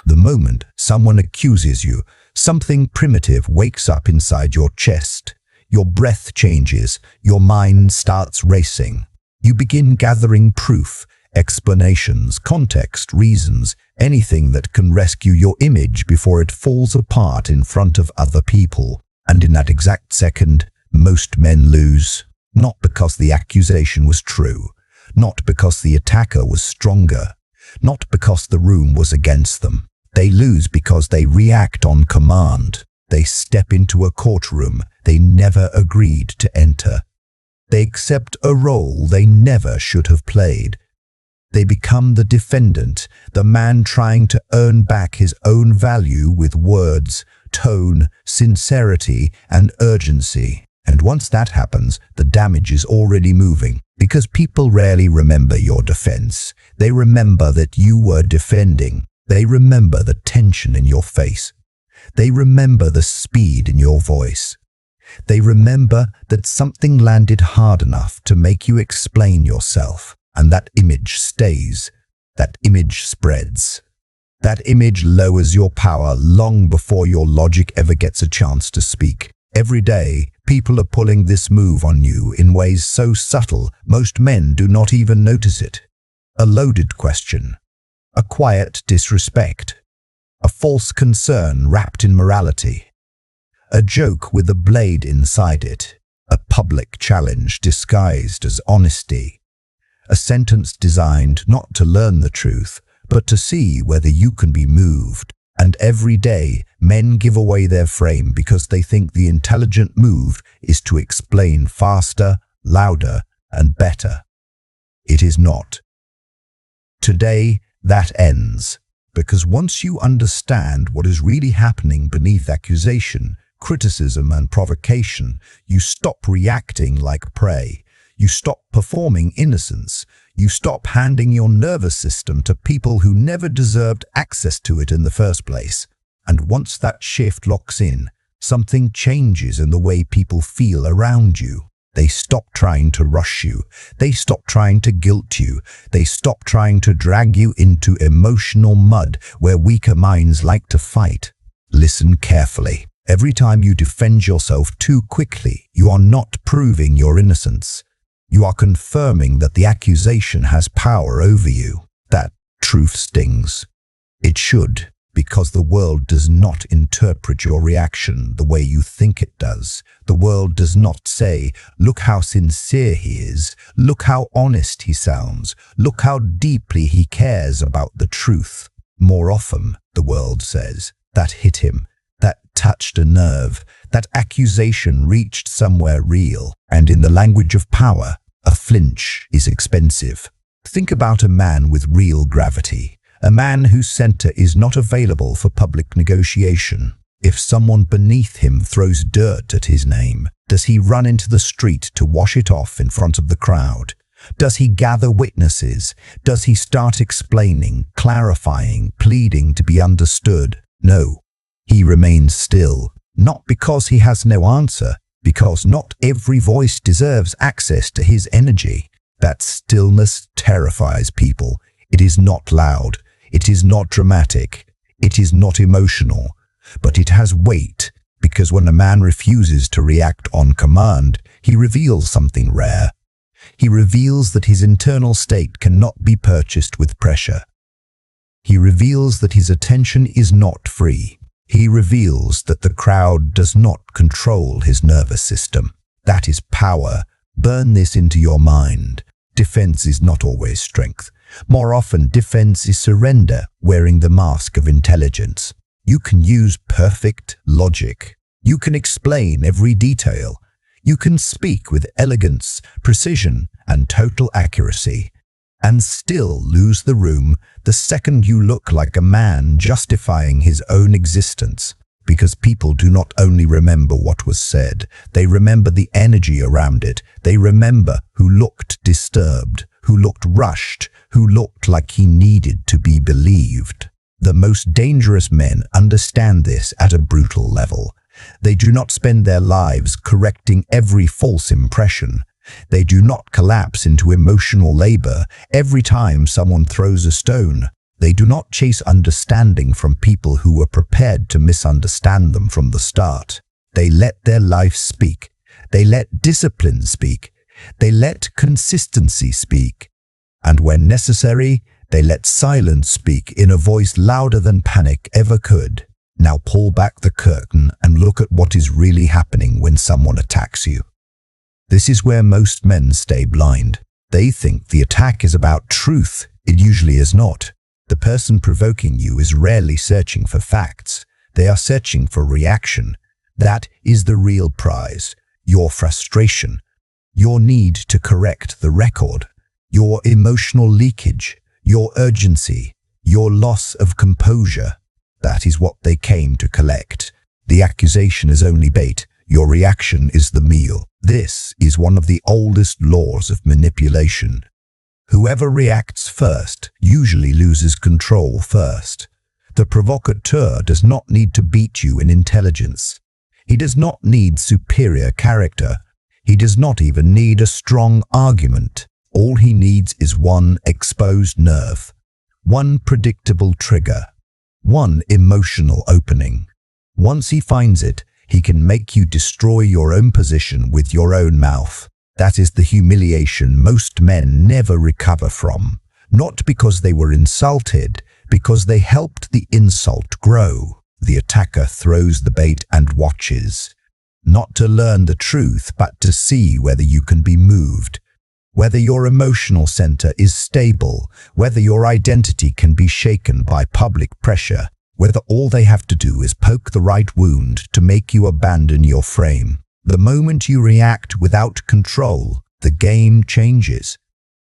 The moment someone accuses you, something primitive wakes up inside your chest. Your breath changes, your mind starts racing. You begin gathering proof, explanations, context, reasons, anything that can rescue your image before it falls apart in front of other people. And in that exact second, most men lose. Not because the accusation was true, not because the attacker was stronger, not because the room was against them. They lose because they react on command. They step into a courtroom they never agreed to enter. They accept a role they never should have played. They become the defendant, the man trying to earn back his own value with words, tone, sincerity, and urgency. And once that happens, the damage is already moving, because people rarely remember your defense. They remember that you were defending. They remember the tension in your face. They remember the speed in your voice. They remember that something landed hard enough to make you explain yourself. And that image stays. That image spreads. That image lowers your power long before your logic ever gets a chance to speak. Every day, people are pulling this move on you in ways so subtle, most men do not even notice it. A loaded question. A quiet disrespect. A false concern wrapped in morality. A joke with a blade inside it. A public challenge disguised as honesty. A sentence designed not to learn the truth, but to see whether you can be moved. And every day, men give away their frame because they think the intelligent move is to explain faster, louder, and better. It is not. Today, that ends, because once you understand what is really happening beneath accusation, criticism, and provocation, you stop reacting like prey. You stop performing innocence. You stop handing your nervous system to people who never deserved access to it in the first place. And once that shift locks in, something changes in the way people feel around you. They stop trying to rush you. They stop trying to guilt you. They stop trying to drag you into emotional mud where weaker minds like to fight. Listen carefully. Every time you defend yourself too quickly, you are not proving your innocence. You are confirming that the accusation has power over you. That truth stings. It should, because the world does not interpret your reaction the way you think it does. The world does not say, look how sincere he is, look how honest he sounds, look how deeply he cares about the truth. More often, the world says, that hit him, that touched a nerve, that accusation reached somewhere real. And in the language of power, a flinch is expensive. Think about a man with real gravity, a man whose center is not available for public negotiation. If someone beneath him throws dirt at his name, does he run into the street to wash it off in front of the crowd? Does he gather witnesses? Does he start explaining, clarifying, pleading to be understood? No. He remains still, not because he has no answer, because not every voice deserves access to his energy. That stillness terrifies people. It is not loud. It is not dramatic. It is not emotional. But it has weight, because when a man refuses to react on command, he reveals something rare. He reveals that his internal state cannot be purchased with pressure. He reveals that his attention is not free. He reveals that the crowd does not control his nervous system. That is power. Burn this into your mind. Defense is not always strength. More often, defense is surrender, wearing the mask of intelligence. You can use perfect logic. You can explain every detail. You can speak with elegance, precision, and total accuracy, and still lose the room the second you look like a man justifying his own existence. Because people do not only remember what was said, they remember the energy around it. They remember who looked disturbed, who looked rushed, who looked like he needed to be believed. The most dangerous men understand this at a brutal level. They do not spend their lives correcting every false impression. They do not collapse into emotional labor every time someone throws a stone. They do not chase understanding from people who were prepared to misunderstand them from the start. They let their life speak. They let discipline speak. They let consistency speak. And when necessary, they let silence speak in a voice louder than panic ever could. Now pull back the curtain and look at what is really happening when someone attacks you. This is where most men stay blind. They think the attack is about truth. It usually is not. The person provoking you is rarely searching for facts. They are searching for reaction. That is the real prize. Your frustration, your need to correct the record, your emotional leakage, your urgency, your loss of composure. That is what they came to collect. The accusation is only bait. Your reaction is the meal. This is one of the oldest laws of manipulation. Whoever reacts first usually loses control first. The provocateur does not need to beat you in intelligence. He does not need superior character. He does not even need a strong argument. All he needs is one exposed nerve, one predictable trigger, one emotional opening. Once he finds it, he can make you destroy your own position with your own mouth. That is the humiliation most men never recover from, not because they were insulted, because they helped the insult grow. The attacker throws the bait and watches, not to learn the truth, but to see whether you can be moved, whether your emotional center is stable, whether your identity can be shaken by public pressure, whether all they have to do is poke the right wound to make you abandon your frame. The moment you react without control, the game changes.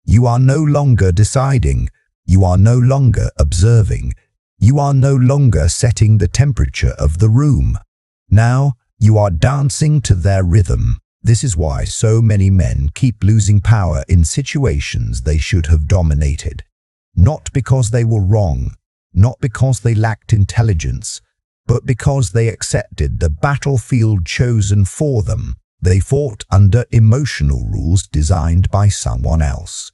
You are no longer deciding. You are no longer observing. You are no longer setting the temperature of the room. Now, you are dancing to their rhythm. This is why so many men keep losing power in situations they should have dominated. Not because they were wrong, not because they lacked intelligence, but because they accepted the battlefield chosen for them. They fought under emotional rules designed by someone else.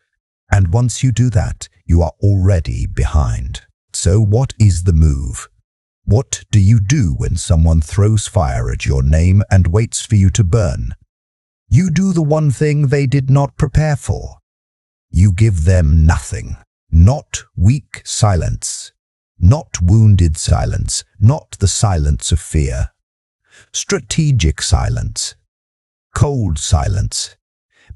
And once you do that, you are already behind. So what is the move? What do you do when someone throws fire at your name and waits for you to burn? You do the one thing they did not prepare for. You give them nothing. Not weak silence. Not wounded silence. Not the silence of fear. Strategic silence. Cold silence.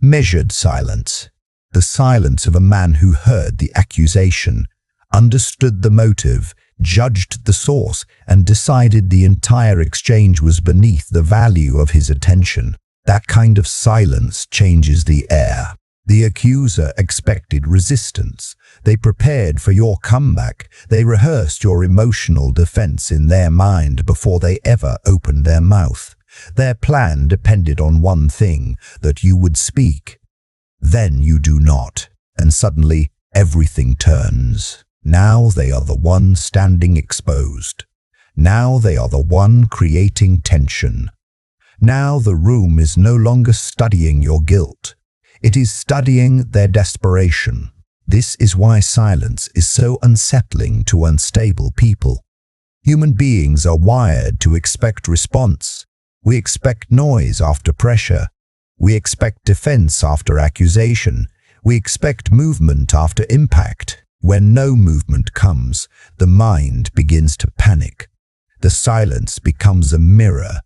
Measured silence. The silence of a man who heard the accusation, understood the motive, judged the source, and decided the entire exchange was beneath the value of his attention. That kind of silence changes the air. The accuser expected resistance. They prepared for your comeback. They rehearsed your emotional defense in their mind before they ever opened their mouth. Their plan depended on one thing, that you would speak. Then you do not, and suddenly everything turns. Now they are the one standing exposed. Now they are the one creating tension. Now the room is no longer studying your guilt. It is studying their desperation. This is why silence is so unsettling to unstable people. Human beings are wired to expect response. We expect noise after pressure. We expect defense after accusation. We expect movement after impact. When no movement comes, the mind begins to panic. The silence becomes a mirror.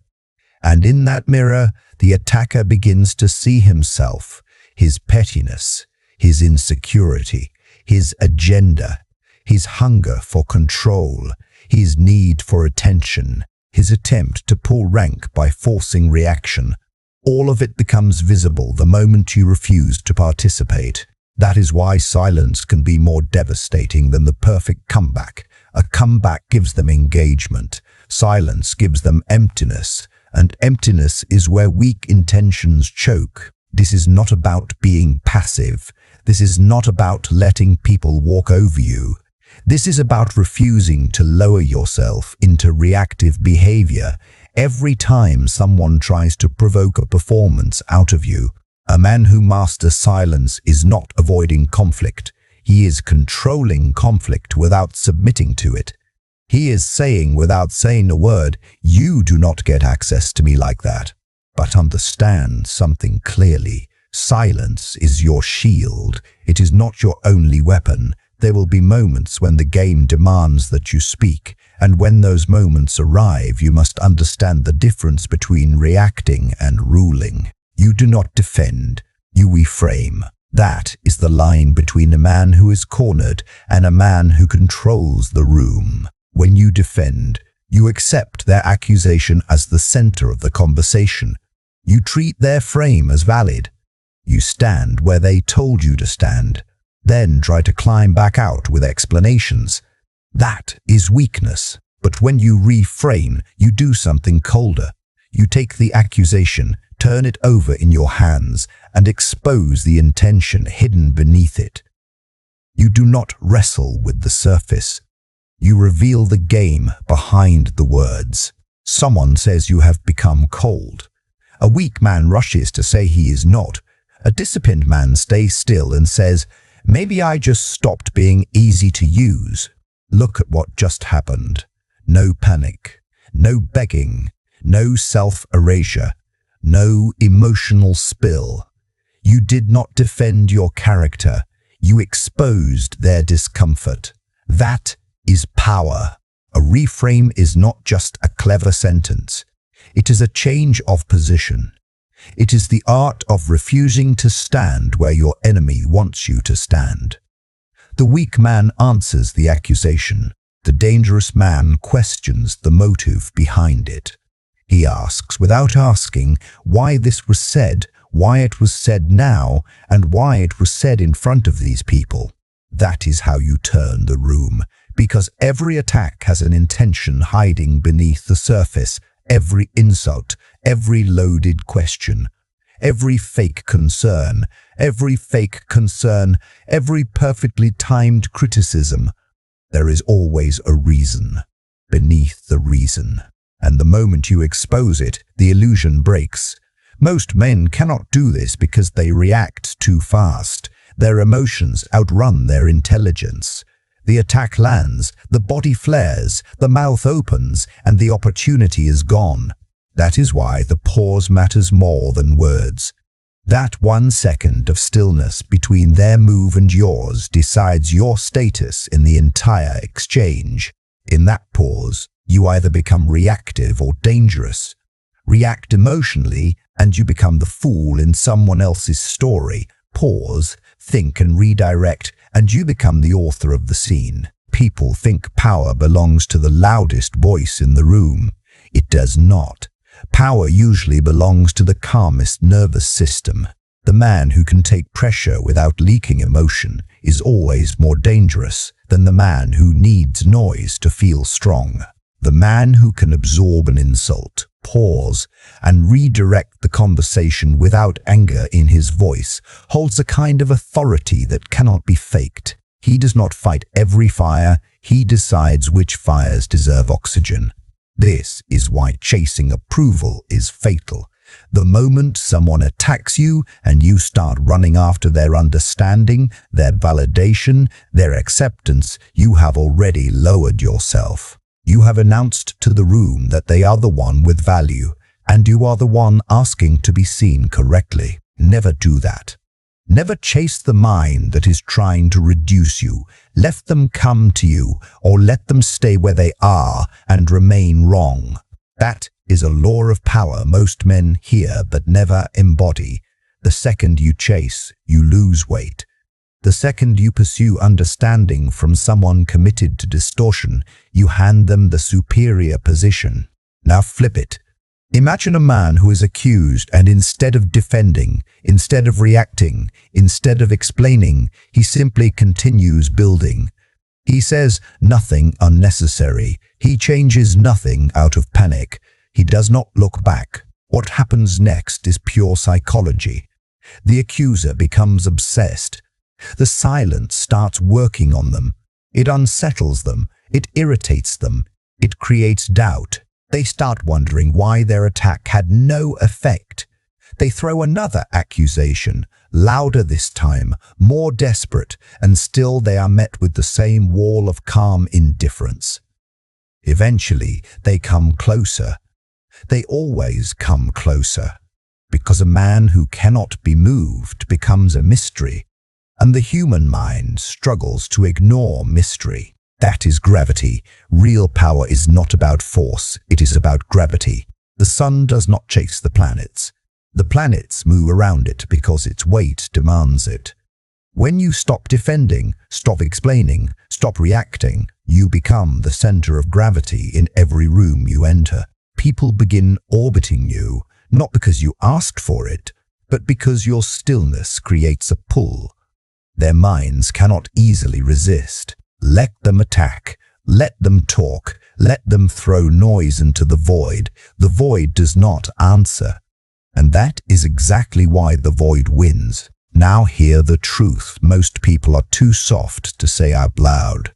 And in that mirror, the attacker begins to see himself, his pettiness, his insecurity, his agenda, his hunger for control, his need for attention, his attempt to pull rank by forcing reaction. All of it becomes visible the moment you refuse to participate. That is why silence can be more devastating than the perfect comeback. A comeback gives them engagement. Silence gives them emptiness. And emptiness is where weak intentions choke. This is not about being passive. This is not about letting people walk over you. This is about refusing to lower yourself into reactive behavior every time someone tries to provoke a performance out of you. A man who masters silence is not avoiding conflict. He is controlling conflict without submitting to it. He is saying without saying a word, "You do not get access to me like that." But understand something clearly. Silence is your shield. It is not your only weapon. There will be moments when the game demands that you speak, and when those moments arrive, you must understand the difference between reacting and ruling. You do not defend, you reframe. That is the line between a man who is cornered and a man who controls the room. When you defend, you accept their accusation as the center of the conversation. You treat their frame as valid. You stand where they told you to stand, then try to climb back out with explanations. That is weakness. But when you reframe, you do something colder. You take the accusation, turn it over in your hands, and expose the intention hidden beneath it. You do not wrestle with the surface. You reveal the game behind the words. Someone says you have become cold. A weak man rushes to say he is not. A disciplined man stays still and says, "Maybe I just stopped being easy to use." Look at what just happened. No panic, no begging, no self-erasure, no emotional spill. You did not defend your character. You exposed their discomfort. That is power. A reframe is not just a clever sentence. It is a change of position. It is the art of refusing to stand where your enemy wants you to stand. The weak man answers the accusation. The dangerous man questions the motive behind it. He asks, without asking, why this was said, why it was said now, and why it was said in front of these people. That is how you turn the room, because every attack has an intention hiding beneath the surface. Every insult, every loaded question, every fake concern, every perfectly timed criticism. There is always a reason beneath the reason. And the moment you expose it, the illusion breaks. Most men cannot do this because they react too fast. Their emotions outrun their intelligence. The attack lands, the body flares, the mouth opens, and the opportunity is gone. That is why the pause matters more than words. That 1 second of stillness between their move and yours decides your status in the entire exchange. In that pause, you either become reactive or dangerous. React emotionally, and you become the fool in someone else's story. Pause, think and redirect, and you become the author of the scene. People think power belongs to the loudest voice in the room. It does not. Power usually belongs to the calmest nervous system. The man who can take pressure without leaking emotion is always more dangerous than the man who needs noise to feel strong. The man who can absorb an insult, pause, and redirect the conversation without anger in his voice holds a kind of authority that cannot be faked. He does not fight every fire, he decides which fires deserve oxygen. This is why chasing approval is fatal. The moment someone attacks you and you start running after their understanding, their validation, their acceptance, you have already lowered yourself. You have announced to the room that they are the one with value, and you are the one asking to be seen correctly. Never do that. Never chase the mind that is trying to reduce you. Let them come to you, or let them stay where they are and remain wrong. That is a law of power most men hear but never embody. The second you chase, you lose weight. The second you pursue understanding from someone committed to distortion, you hand them the superior position. Now flip it. Imagine a man who is accused and instead of defending, instead of reacting, instead of explaining, he simply continues building. He says nothing unnecessary. He changes nothing out of panic. He does not look back. What happens next is pure psychology. The accuser becomes obsessed. The silence starts working on them. It unsettles them. It irritates them. It creates doubt. They start wondering why their attack had no effect. They throw another accusation, louder this time, more desperate, and still they are met with the same wall of calm indifference. Eventually, they come closer. They always come closer, because a man who cannot be moved becomes a mystery, and the human mind struggles to ignore mystery. That is gravity. Real power is not about force, it is about gravity. The sun does not chase the planets. The planets move around it because its weight demands it. When you stop defending, stop explaining, stop reacting, you become the center of gravity in every room you enter. People begin orbiting you, not because you asked for it, but because your stillness creates a pull. Their minds cannot easily resist. Let them attack. Let them talk. Let them throw noise into the void. The void does not answer. And that is exactly why the void wins. Now hear the truth most people are too soft to say out loud.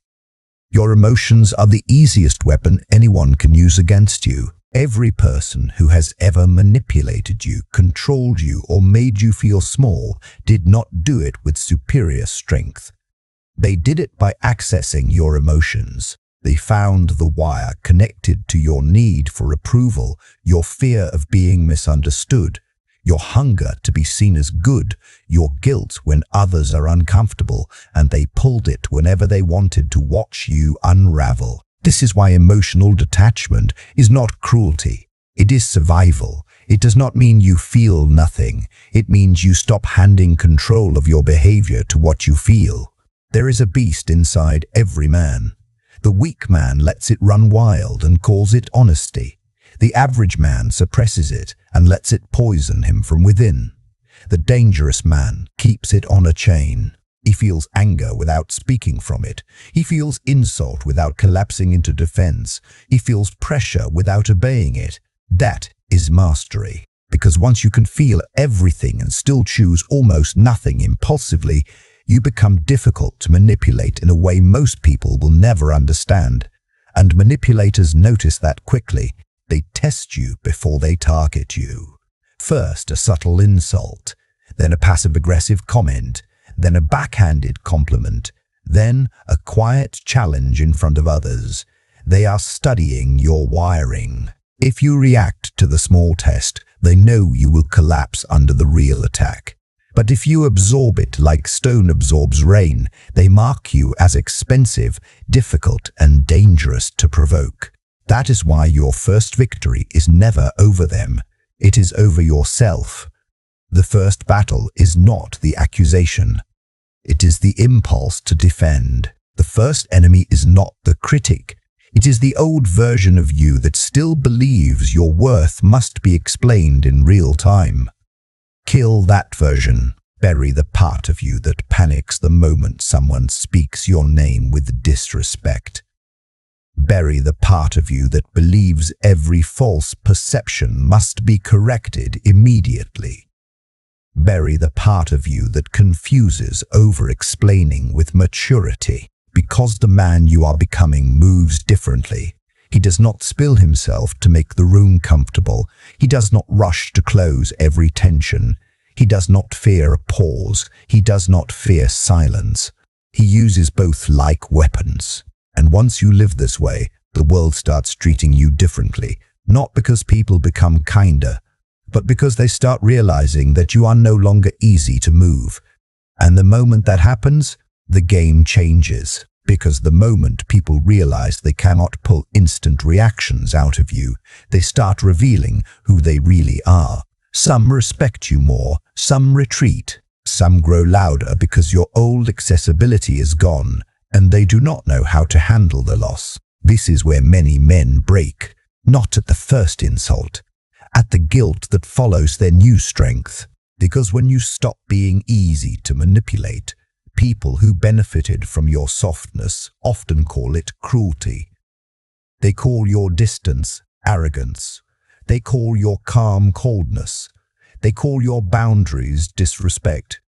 Your emotions are the easiest weapon anyone can use against you. Every person who has ever manipulated you, controlled you, or made you feel small did not do it with superior strength. They did it by accessing your emotions. They found the wire connected to your need for approval, your fear of being misunderstood, your hunger to be seen as good, your guilt when others are uncomfortable, and they pulled it whenever they wanted to watch you unravel. This is why emotional detachment is not cruelty. It is survival. It does not mean you feel nothing. It means you stop handing control of your behavior to what you feel. There is a beast inside every man. The weak man lets it run wild and calls it honesty. The average man suppresses it and lets it poison him from within. The dangerous man keeps it on a chain. He feels anger without speaking from it. He feels insult without collapsing into defense. He feels pressure without obeying it. That is mastery. Because once you can feel everything and still choose almost nothing impulsively, you become difficult to manipulate in a way most people will never understand. And manipulators notice that quickly. They test you before they target you. First, a subtle insult, then a passive-aggressive comment, then a backhanded compliment, then a quiet challenge in front of others. They are studying your wiring. If you react to the small test, they know you will collapse under the real attack. But if you absorb it like stone absorbs rain, they mark you as expensive, difficult, and dangerous to provoke. That is why your first victory is never over them. It is over yourself. The first battle is not the accusation. It is the impulse to defend. The first enemy is not the critic. It is the old version of you that still believes your worth must be explained in real time. Kill that version. Bury the part of you that panics the moment someone speaks your name with disrespect. Bury the part of you that believes every false perception must be corrected immediately. Bury the part of you that confuses over-explaining with maturity. Because the man you are becoming moves differently. He does not spill himself to make the room comfortable. He does not rush to close every tension. He does not fear a pause. He does not fear silence. He uses both like weapons. And once you live this way, the world starts treating you differently, not because people become kinder, but because they start realizing that you are no longer easy to move. And the moment that happens, the game changes. Because the moment people realize they cannot pull instant reactions out of you, they start revealing who they really are. Some respect you more, some retreat, some grow louder because your old accessibility is gone, and they do not know how to handle the loss. This is where many men break, not at the first insult, at the guilt that follows their new strength. Because when you stop being easy to manipulate, people who benefited from your softness often call it cruelty. They call your distance arrogance. They call your calm coldness. They call your boundaries disrespect.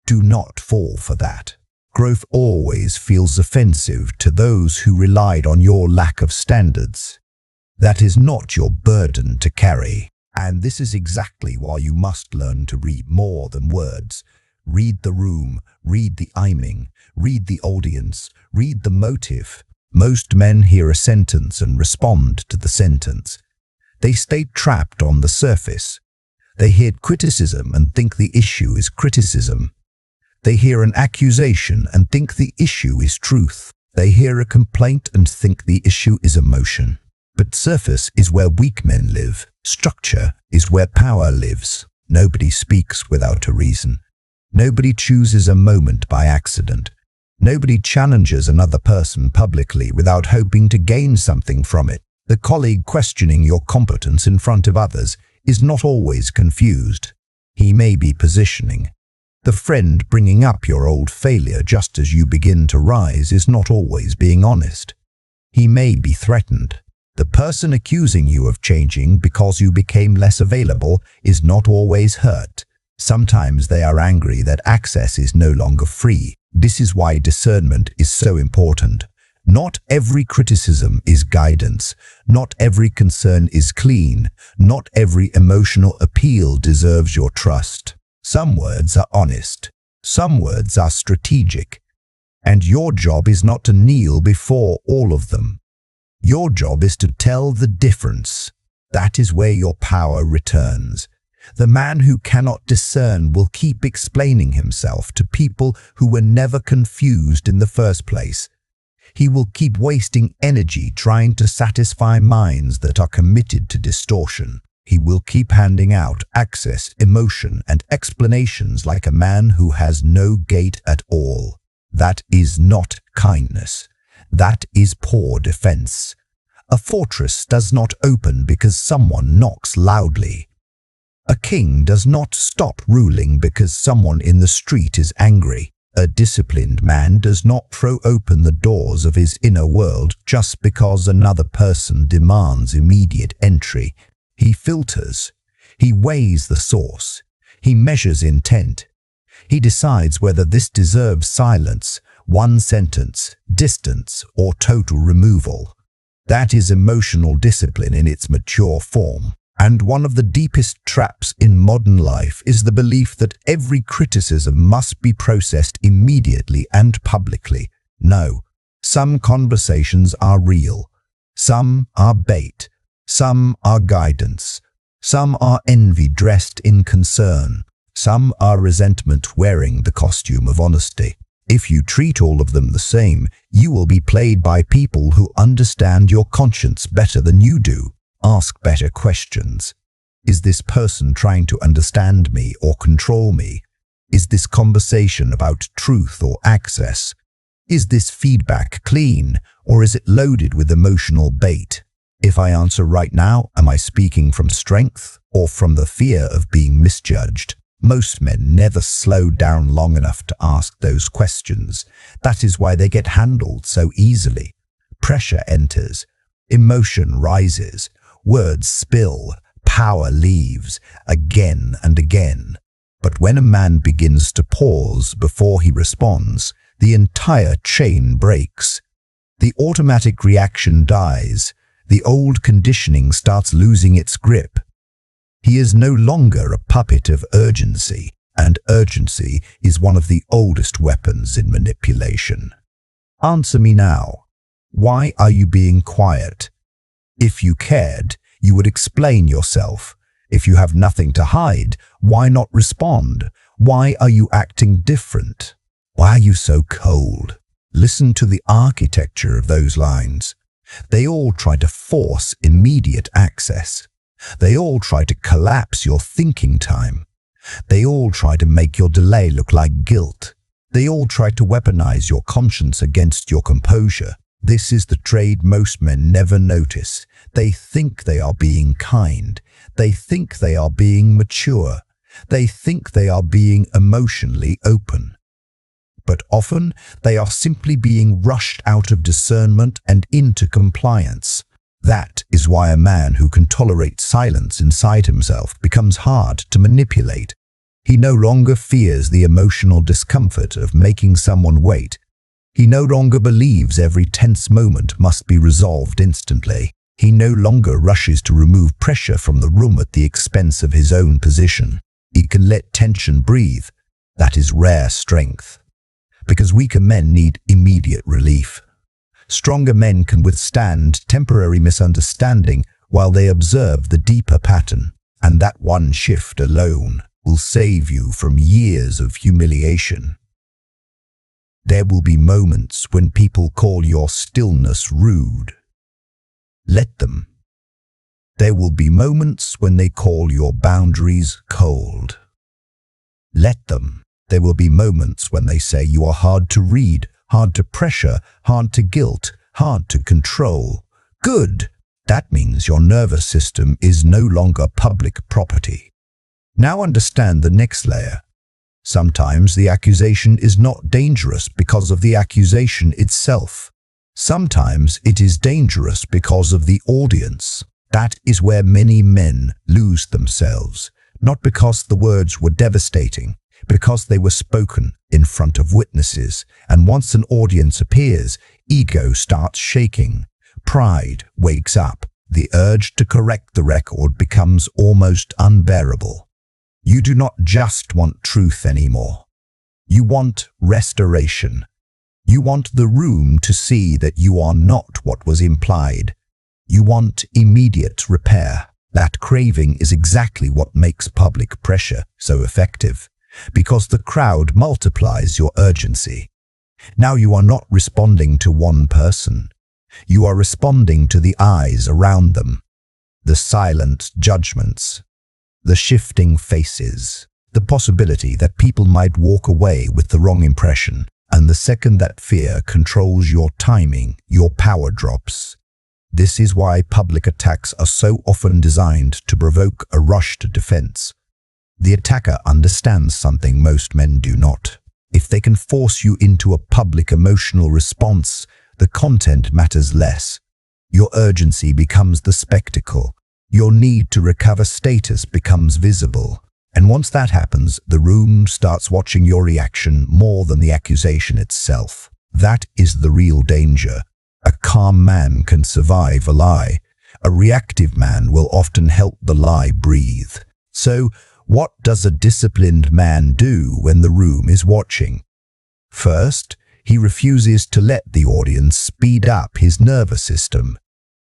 Do not fall for that. Growth always feels offensive to those who relied on your lack of standards. That is not your burden to carry. And this is exactly why you must learn to read more than words. Read the room, read the aiming, read the audience, read the motive. Most men hear a sentence and respond to the sentence. They stay trapped on the surface. They hear criticism and think the issue is criticism. They hear an accusation and think the issue is truth. They hear a complaint and think the issue is emotion. But surface is where weak men live. Structure is where power lives. Nobody speaks without a reason. Nobody chooses a moment by accident. Nobody challenges another person publicly without hoping to gain something from it. The colleague questioning your competence in front of others is not always confused. He may be positioning. The friend bringing up your old failure just as you begin to rise is not always being honest. He may be threatened. The person accusing you of changing because you became less available is not always hurt. Sometimes they are angry that access is no longer free. This is why discernment is so important. Not every criticism is guidance. Not every concern is clean. Not every emotional appeal deserves your trust. Some words are honest. Some words are strategic. And your job is not to kneel before all of them. Your job is to tell the difference. That is where your power returns. The man who cannot discern will keep explaining himself to people who were never confused in the first place. He will keep wasting energy trying to satisfy minds that are committed to distortion. He will keep handing out access, emotion, and explanations like a man who has no gate at all. That is not kindness. That is poor defense. A fortress does not open because someone knocks loudly. A king does not stop ruling because someone in the street is angry. A disciplined man does not throw open the doors of his inner world just because another person demands immediate entry. He filters. He weighs the source. He measures intent. He decides whether this deserves silence, one sentence, distance, or total removal. That is emotional discipline in its mature form. And one of the deepest traps in modern life is the belief that every criticism must be processed immediately and publicly. No, some conversations are real. Some are bait. Some are guidance. Some are envy dressed in concern. Some are resentment wearing the costume of honesty. If you treat all of them the same, you will be played by people who understand your conscience better than you do. Ask better questions. Is this person trying to understand me or control me? Is this conversation about truth or access? Is this feedback clean, or is it loaded with emotional bait? If I answer right now, am I speaking from strength or from the fear of being misjudged? Most men never slow down long enough to ask those questions. That is why they get handled so easily. Pressure enters. Emotion rises. Words spill. Power leaves again and again. But when a man begins to pause before he responds, the entire chain breaks. The automatic reaction dies. The old conditioning starts losing its grip. He is no longer a puppet of urgency, and urgency is one of the oldest weapons in manipulation. Answer me now. Why are you being quiet? If you cared, you would explain yourself. If you have nothing to hide, why not respond? Why are you acting different? Why are you so cold? Listen to the architecture of those lines. They all try to force immediate access. They all try to collapse your thinking time. They all try to make your delay look like guilt. They all try to weaponize your conscience against your composure. This is the trade most men never notice. They think they are being kind. They think they are being mature. They think they are being emotionally open. But often they are simply being rushed out of discernment and into compliance. That is why a man who can tolerate silence inside himself becomes hard to manipulate. He no longer fears the emotional discomfort of making someone wait. He no longer believes every tense moment must be resolved instantly. He no longer rushes to remove pressure from the room at the expense of his own position. He can let tension breathe. That is rare strength. Because weaker men need immediate relief. Stronger men can withstand temporary misunderstanding while they observe the deeper pattern, and that one shift alone will save you from years of humiliation. There will be moments when people call your stillness rude. Let them. There will be moments when they call your boundaries cold. Let them. There will be moments when they say you are hard to read, hard to pressure, hard to guilt, hard to control. Good. That means your nervous system is no longer public property. Now understand the next layer. Sometimes the accusation is not dangerous because of the accusation itself. Sometimes it is dangerous because of the audience. That is where many men lose themselves, not because the words were devastating, because they were spoken in front of witnesses, and once an audience appears, ego starts shaking. Pride wakes up. The urge to correct the record becomes almost unbearable. You do not just want truth anymore. You want restoration. You want the room to see that you are not what was implied. You want immediate repair. That craving is exactly what makes public pressure so effective, because the crowd multiplies your urgency. Now you are not responding to one person. You are responding to the eyes around them, the silent judgments, the shifting faces, the possibility that people might walk away with the wrong impression, and the second that fear controls your timing, your power drops. This is why public attacks are so often designed to provoke a rush to defense. The attacker understands something most men do not. If they can force you into a public emotional response, the content matters less. Your urgency becomes the spectacle. Your need to recover status becomes visible. And once that happens, the room starts watching your reaction more than the accusation itself. That is the real danger. A calm man can survive a lie. A reactive man will often help the lie breathe. So, what does a disciplined man do when the room is watching? First, he refuses to let the audience speed up his nervous system.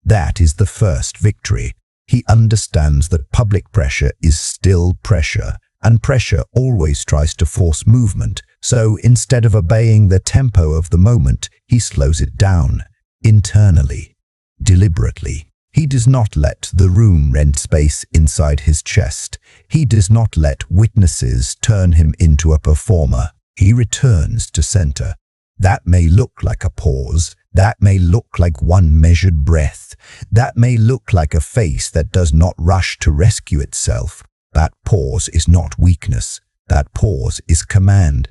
That is the first victory. He understands that public pressure is still pressure, and pressure always tries to force movement. So instead of obeying the tempo of the moment, he slows it down, internally, deliberately. He does not let the room rent space inside his chest. He does not let witnesses turn him into a performer. He returns to center. That may look like a pause. That may look like one measured breath. That may look like a face that does not rush to rescue itself. That pause is not weakness. That pause is command.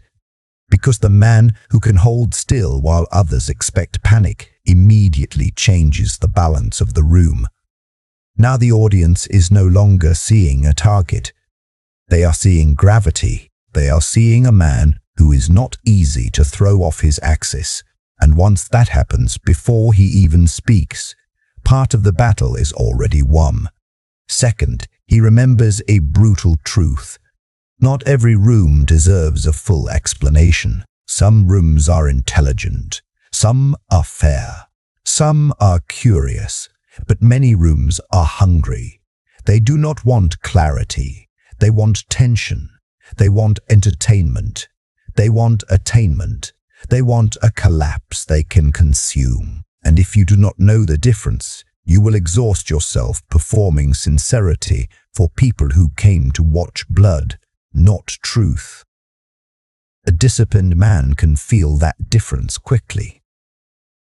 Because the man who can hold still while others expect panic immediately changes the balance of the room. Now the audience is no longer seeing a target. They are seeing gravity. They are seeing a man who is not easy to throw off his axis. And once that happens, before he even speaks, part of the battle is already won. Second, he remembers a brutal truth. Not every room deserves a full explanation. Some rooms are intelligent. Some are fair. Some are curious. But many rooms are hungry. They do not want clarity. They want tension. They want entertainment. They want attainment. They want a collapse they can consume. And if you do not know the difference, you will exhaust yourself performing sincerity for people who came to watch blood, not truth. A disciplined man can feel that difference quickly.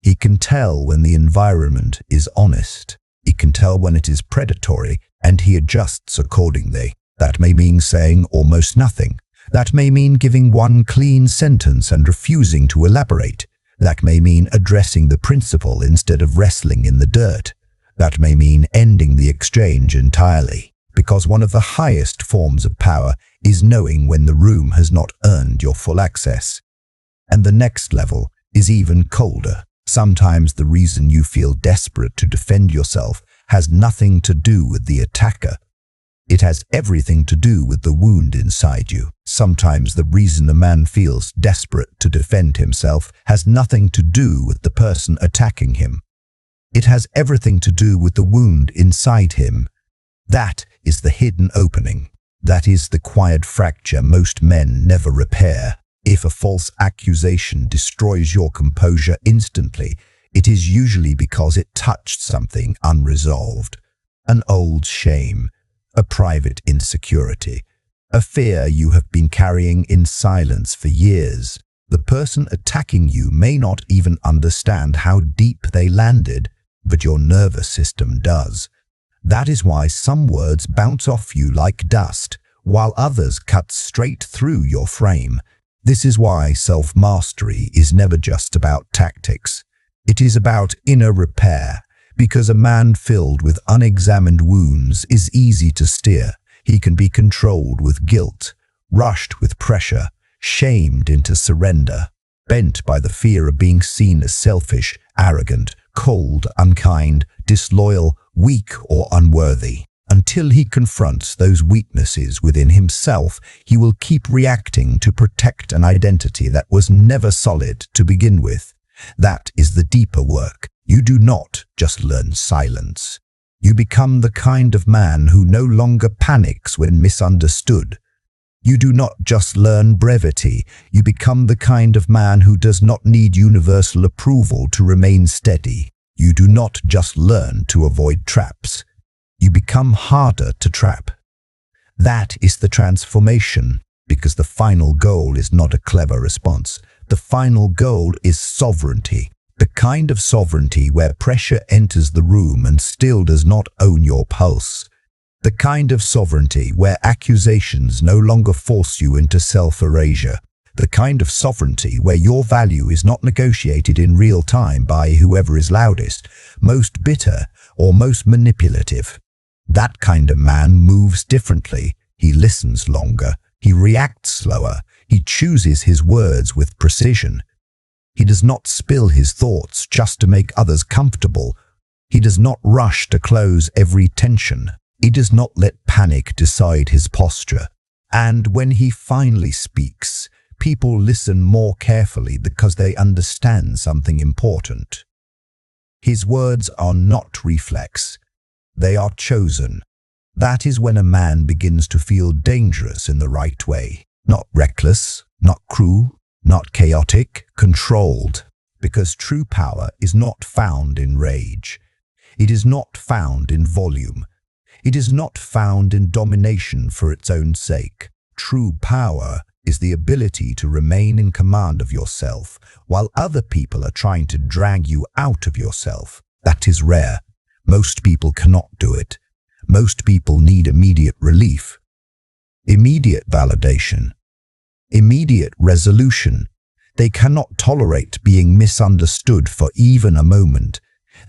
He can tell when the environment is honest. He can tell when it is predatory, and he adjusts accordingly. That may mean saying almost nothing. That may mean giving one clean sentence and refusing to elaborate. That may mean addressing the principle instead of wrestling in the dirt. That may mean ending the exchange entirely, because one of the highest forms of power is knowing when the room has not earned your full access. And the next level is even colder. Sometimes the reason you feel desperate to defend yourself has nothing to do with the attacker. It has everything to do with the wound inside you. Sometimes the reason a man feels desperate to defend himself has nothing to do with the person attacking him. It has everything to do with the wound inside him. That is the hidden opening. That is the quiet fracture most men never repair. If a false accusation destroys your composure instantly, it is usually because it touched something unresolved. An old shame, a private insecurity, a fear you have been carrying in silence for years. The person attacking you may not even understand how deep they landed, but your nervous system does. That is why some words bounce off you like dust, while others cut straight through your frame. This is why self-mastery is never just about tactics. It is about inner repair, because a man filled with unexamined wounds is easy to steer. He can be controlled with guilt, rushed with pressure, shamed into surrender, bent by the fear of being seen as selfish, arrogant, cold, unkind, disloyal, weak, or unworthy. Until he confronts those weaknesses within himself, he will keep reacting to protect an identity that was never solid to begin with. That is the deeper work. You do not just learn silence. You become the kind of man who no longer panics when misunderstood. You do not just learn brevity. You become the kind of man who does not need universal approval to remain steady. You do not just learn to avoid traps. You become harder to trap. That is the transformation, because the final goal is not a clever response. The final goal is sovereignty. The kind of sovereignty where pressure enters the room and still does not own your pulse. The kind of sovereignty where accusations no longer force you into self-erasure. The kind of sovereignty where your value is not negotiated in real time by whoever is loudest, most bitter, or most manipulative. That kind of man moves differently. He listens longer. He reacts slower. He chooses his words with precision. He does not spill his thoughts just to make others comfortable. He does not rush to close every tension. He does not let panic decide his posture. And when he finally speaks, people listen more carefully because they understand something important. His words are not reflex. They are chosen. That is when a man begins to feel dangerous in the right way. Not reckless, not cruel, not chaotic, controlled. Because true power is not found in rage. It is not found in volume. It is not found in domination for its own sake. True power is the ability to remain in command of yourself while other people are trying to drag you out of yourself. That is rare. Most people cannot do it. Most people need immediate relief, immediate validation, immediate resolution. They cannot tolerate being misunderstood for even a moment.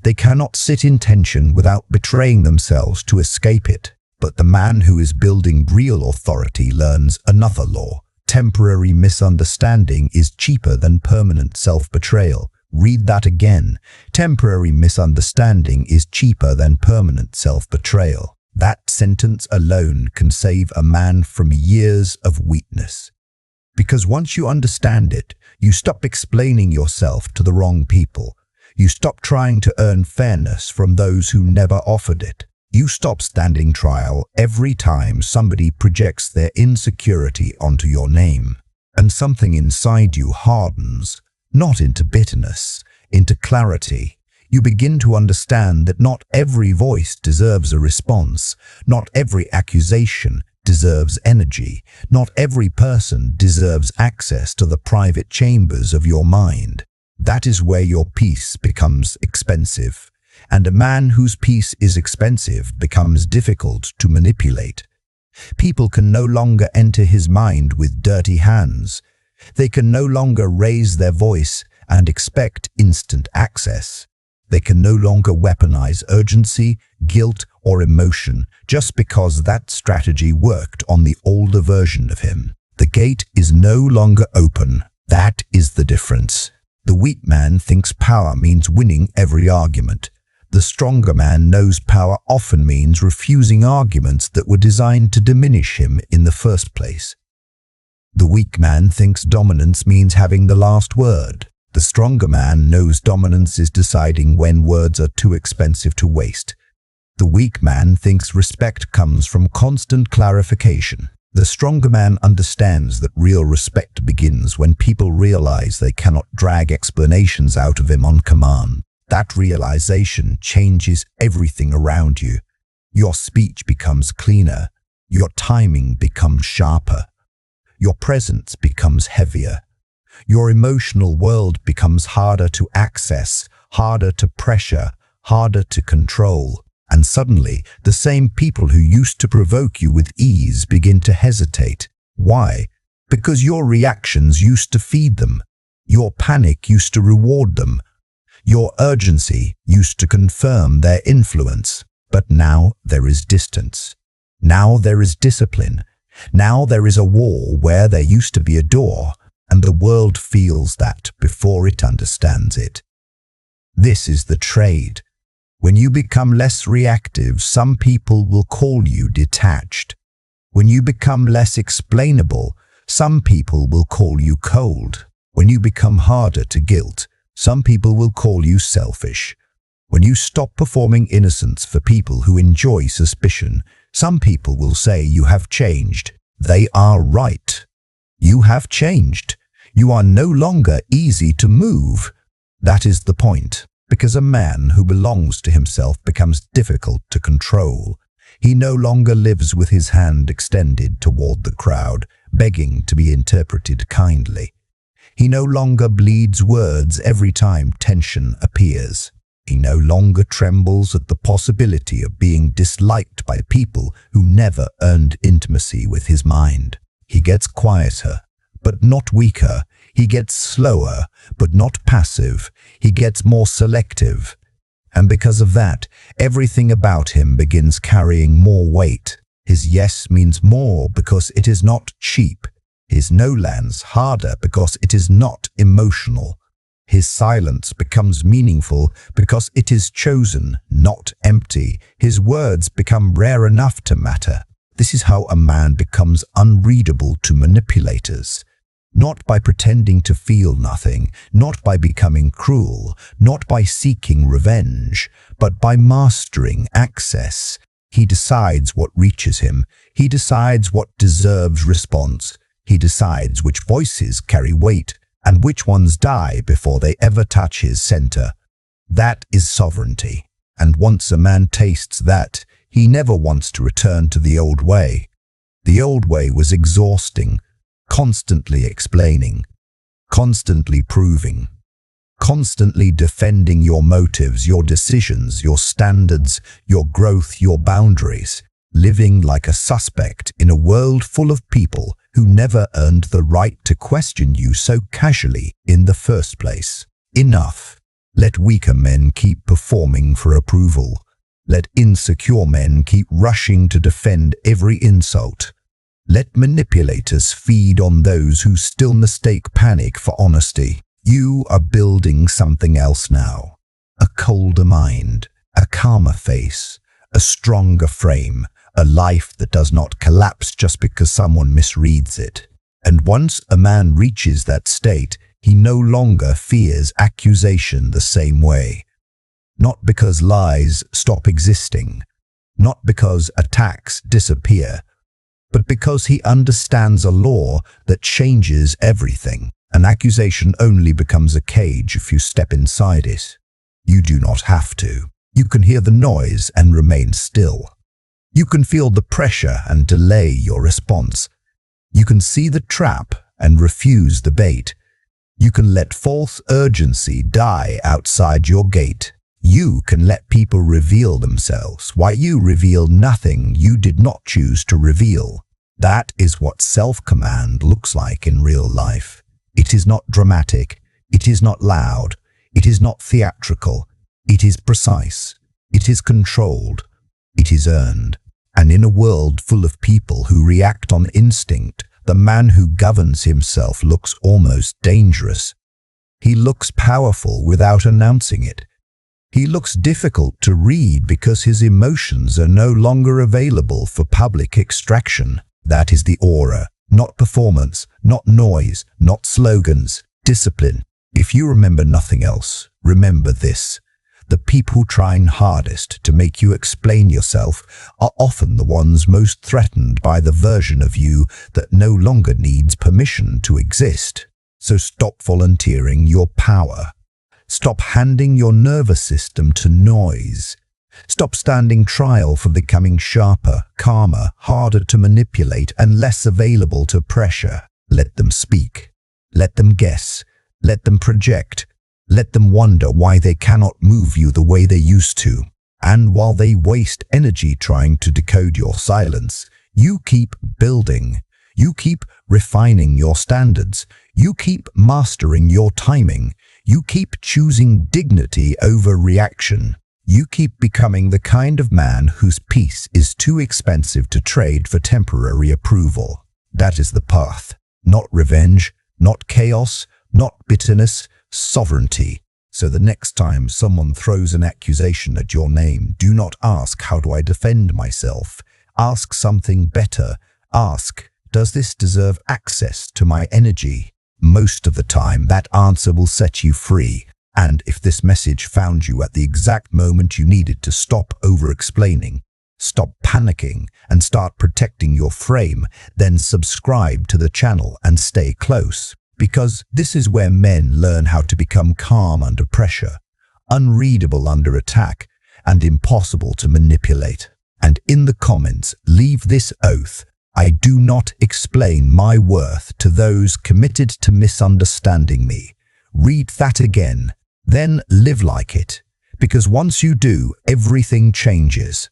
They cannot sit in tension without betraying themselves to escape it. But the man who is building real authority learns another law. Temporary misunderstanding is cheaper than permanent self-betrayal. Read that again. Temporary misunderstanding is cheaper than permanent self-betrayal. That sentence alone can save a man from years of weakness. Because once you understand it, you stop explaining yourself to the wrong people. You stop trying to earn fairness from those who never offered it. You stop standing trial every time somebody projects their insecurity onto your name. And something inside you hardens, not into bitterness, into clarity. You begin to understand that not every voice deserves a response. Not every accusation deserves energy. Not every person deserves access to the private chambers of your mind. That is where your peace becomes expensive. And a man whose peace is expensive becomes difficult to manipulate. People can no longer enter his mind with dirty hands. They can no longer raise their voice and expect instant access. They can no longer weaponize urgency, guilt, or emotion just because that strategy worked on the older version of him. The gate is no longer open. That is the difference. The weak man thinks power means winning every argument. The stronger man knows power often means refusing arguments that were designed to diminish him in the first place. The weak man thinks dominance means having the last word. The stronger man knows dominance is deciding when words are too expensive to waste. The weak man thinks respect comes from constant clarification. The stronger man understands that real respect begins when people realize they cannot drag explanations out of him on command. That realization changes everything around you. Your speech becomes cleaner. Your timing becomes sharper. Your presence becomes heavier. Your emotional world becomes harder to access, harder to pressure, harder to control. And suddenly, the same people who used to provoke you with ease begin to hesitate. Why? Because your reactions used to feed them. Your panic used to reward them. Your urgency used to confirm their influence. But now there is distance. Now there is discipline. Now there is a wall where there used to be a door, and the world feels that before it understands it. This is the trade. When you become less reactive, some people will call you detached. When you become less explainable, some people will call you cold. When you become harder to guilt, some people will call you selfish. When you stop performing innocence for people who enjoy suspicion, some people will say you have changed. They are right. You have changed. You are no longer easy to move. That is the point. Because a man who belongs to himself becomes difficult to control. He no longer lives with his hand extended toward the crowd, begging to be interpreted kindly. He no longer bleeds words every time tension appears. He no longer trembles at the possibility of being disliked by people who never earned intimacy with his mind. He gets quieter, but not weaker. He gets slower, but not passive. He gets more selective. And because of that, everything about him begins carrying more weight. His yes means more because it is not cheap. His no lands harder because it is not emotional. His silence becomes meaningful because it is chosen, not empty. His words become rare enough to matter. This is how a man becomes unreadable to manipulators. Not by pretending to feel nothing, not by becoming cruel, not by seeking revenge, but by mastering access. He decides what reaches him. He decides what deserves response. He decides which voices carry weight and which ones die before they ever touch his center. That is sovereignty. And once a man tastes that, he never wants to return to the old way. The old way was exhausting. Constantly explaining, constantly proving, constantly defending your motives, your decisions, your standards, your growth, your boundaries, living like a suspect in a world full of people who never earned the right to question you so casually in the first place. Enough. Let weaker men keep performing for approval. Let insecure men keep rushing to defend every insult. Let manipulators feed on those who still mistake panic for honesty. You are building something else now. A colder mind, a calmer face, a stronger frame, a life that does not collapse just because someone misreads it. And once a man reaches that state, he no longer fears accusation the same way. Not because lies stop existing, not because attacks disappear, but because he understands a law that changes everything. An accusation only becomes a cage if you step inside it. You do not have to. You can hear the noise and remain still. You can feel the pressure and delay your response. You can see the trap and refuse the bait. You can let false urgency die outside your gate. You can let people reveal themselves while you reveal nothing you did not choose to reveal. That is what self-command looks like in real life. It is not dramatic. It is not loud. It is not theatrical. It is precise. It is controlled. It is earned. And in a world full of people who react on instinct, the man who governs himself looks almost dangerous. He looks powerful without announcing it. He looks difficult to read because his emotions are no longer available for public extraction. That is the aura, not performance, not noise, not slogans, discipline. If you remember nothing else, remember this. The people trying hardest to make you explain yourself are often the ones most threatened by the version of you that no longer needs permission to exist. So stop volunteering your power. Stop handing your nervous system to noise. Stop standing trial for becoming sharper, calmer, harder to manipulate, and less available to pressure. Let them speak. Let them guess. Let them project. Let them wonder why they cannot move you the way they used to. And while they waste energy trying to decode your silence, you keep building. You keep refining your standards. You keep mastering your timing. You keep choosing dignity over reaction. You keep becoming the kind of man whose peace is too expensive to trade for temporary approval. That is the path. Not revenge, not chaos, not bitterness, sovereignty. So the next time someone throws an accusation at your name, do not ask, how do I defend myself? Ask something better. Ask, does this deserve access to my energy? Most of the time, that answer will set you free. And if this message found you at the exact moment you needed to stop over-explaining, stop panicking, and start protecting your frame, then subscribe to the channel and stay close. Because this is where men learn how to become calm under pressure, unreadable under attack, and impossible to manipulate. And in the comments, leave this oath: I do not explain my worth to those committed to misunderstanding me. Read that again, then live like it. Because once you do, everything changes.